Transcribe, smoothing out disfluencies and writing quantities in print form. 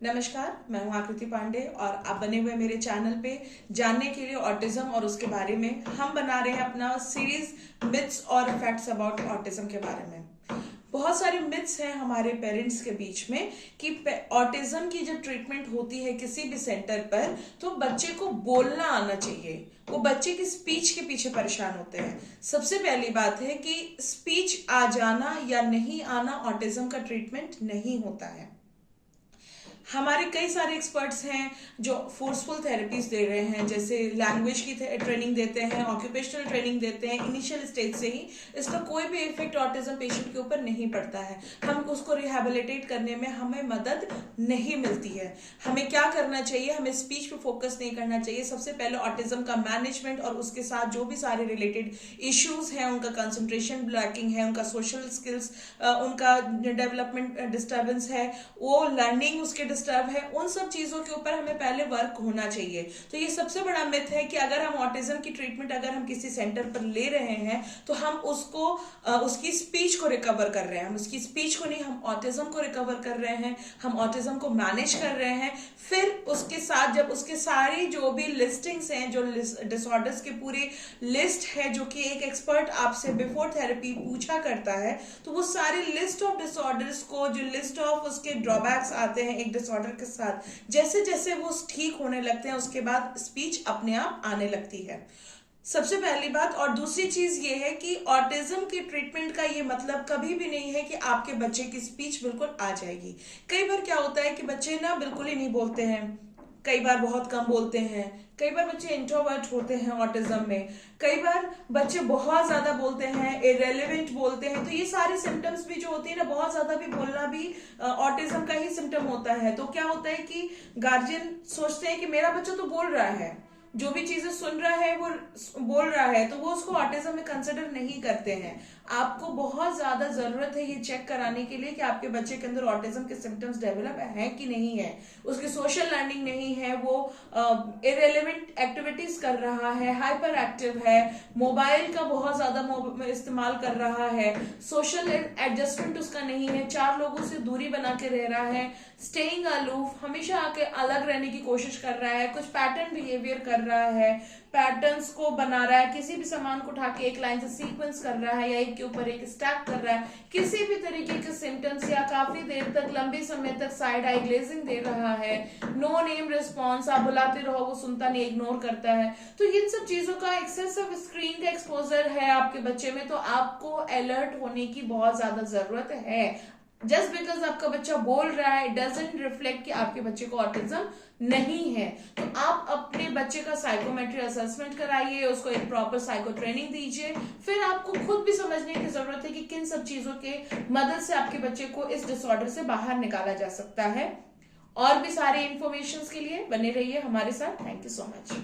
नमस्कार, मैं हूं आकृति पांडे और आप बने हुए मेरे चैनल पे जानने के लिए ऑटिज्म और उसके बारे में हम बना रहे हैं अपना सीरीज मिथ्स और फैक्ट्स अबाउट ऑटिज्म के बारे में। बहुत सारे मिथ्स हैं हमारे पेरेंट्स के बीच में कि ऑटिज्म की जब ट्रीटमेंट होती है किसी भी सेंटर पर तो बच्चे को बोलना आना चाहिए। वो बच्चे की स्पीच के पीछे परेशान होते हैं। सबसे पहली बात है कि स्पीच आ जाना या नहीं आना ऑटिज्म का ट्रीटमेंट नहीं होता है। हमारे कई सारे एक्सपर्ट्स हैं जो फोर्सफुल थेरेपीज दे रहे हैं, जैसे लैंग्वेज की ट्रेनिंग देते हैं, ऑक्यूपेशनल ट्रेनिंग देते हैं। इनिशियल स्टेज से ही इसका कोई भी इफेक्ट ऑटिज्म पेशेंट के ऊपर नहीं पड़ता है। हम उसको रिहेबिलिटेट करने में हमें मदद नहीं मिलती है। हमें क्या करना चाहिए? हमें स्पीच पे फोकस नहीं करना चाहिए। सबसे पहले ऑटिज्म का मैनेजमेंट और उसके साथ जो भी सारे रिलेटेड इश्यूज हैं, उनका कंसंट्रेशन लैकिंग है, उनका सोशल स्किल्स, उनका डेवलपमेंट डिस्टर्बेंस है, वो लर्निंग उसके डिस्टर्ब है, उन सब चीजों के ऊपर हमें पहले वर्क होना चाहिए। तो ये सबसे बड़ा मिथ है कि अगर हम ऑटिज्म की ट्रीटमेंट अगर हम किसी सेंटर पर ले रहे हैं तो हम उसको उसकी स्पीच को रिकवर कर रहे हैं। हम उसकी स्पीच को नहीं, हम ऑटिज्म को रिकवर कर रहे हैं, हम ऑटिज्म को मैनेज कर रहे हैं। फिर उसके साथ जब उसके सारी जो भी लिस्टिंग्स हैं, जो डिसऑर्डर्स के पूरी लिस्ट है जो कि एक एक्सपर्ट आपसे बिफोर थेरेपी पूछा करता है, तो वो सारी लिस्ट ऑफ डिसऑर्डर्स को, जो लिस्ट ऑफ उसके ड्रॉबैक्स आते हैं एक डिसऑर्डर के साथ, जैसे जैसे वो ठीक होने लगते हैं उसके बाद स्पीच अपने आप आने लगती है। सबसे पहली बात। और दूसरी चीज ये है कि ऑटिज्म की ट्रीटमेंट का ये मतलब कभी भी नहीं है कि आपके बच्चे की स्पीच बिल्कुल आ जाएगी। कई बार क्या होता है कि बच्चे ना बिल्कुल ही नहीं बोलते हैं, कई बार बहुत कम बोलते हैं, कई बार बच्चे इंट्रोवर्ट होते हैं ऑटिज्म में, कई बार बच्चे बहुत ज्यादा बोलते हैं, इरेलीवेंट बोलते हैं। तो ये सारी सिम्टम्स भी जो होती है ना, बहुत ज्यादा भी बोलना भी ऑटिज्म का ही सिम्टम होता है। तो क्या होता है कि गार्जियन सोचते हैं कि मेरा बच्चा तो बोल रहा है, जो भी चीजें सुन रहा है वो बोल रहा है, तो वो उसको ऑटिज्म में कंसिडर नहीं करते हैं। आपको बहुत ज्यादा जरूरत है ये चेक कराने के लिए कि आपके बच्चे के अंदर ऑटिज्म के सिम्टम्स डेवलप है कि नहीं है। उसकी सोशल लर्निंग नहीं है, वो इरेलीवेंट एक्टिविटीज कर रहा है, हाइपर एक्टिव है, मोबाइल का बहुत ज्यादा इस्तेमाल कर रहा है, सोशल एडजस्टमेंट उसका नहीं है, चार लोगों से दूरी बना के रह रहा है, स्टेइंग अलूफ, हमेशा आके अलग रहने की कोशिश कर रहा है, कुछ पैटर्न बिहेवियर कर रहा है, पैटर्न्स को बना रहा है, किसी भी सामान को उठा के एक लाइन से सीक्वेंस कर रहा है या एक के ऊपर एक स्टैक कर रहा है, किसी भी तरीके के सिम्टम्स, या काफी देर तक लंबे समय तक साइड आई ग्लेजिंग दे रहा है, नो नेम रिस्पॉन्स, आप बुलाते रहो वो सुनता नहीं, इग्नोर करता है। तो इन सब चीजों का एक्सेसिव स्क्रीन का एक्सपोजर है आपके बच्चे में, तो आपको अलर्ट होने की बहुत ज्यादा जरूरत है। जस्ट बिकॉज आपका बच्चा बोल रहा है, डजंट रिफ्लेक्ट कि आपके बच्चे को ऑटिज्म नहीं है। तो आप अपने बच्चे का साइकोमेट्री असेसमेंट कराइए, उसको एक प्रॉपर साइको ट्रेनिंग दीजिए। फिर आपको खुद भी समझने की जरूरत है कि किन सब चीजों के मदद से आपके बच्चे को इस डिसऑर्डर से बाहर निकाला जा सकता है। और भी सारे इंफॉर्मेशन के लिए बने रहिए हमारे साथ। Thank you so much.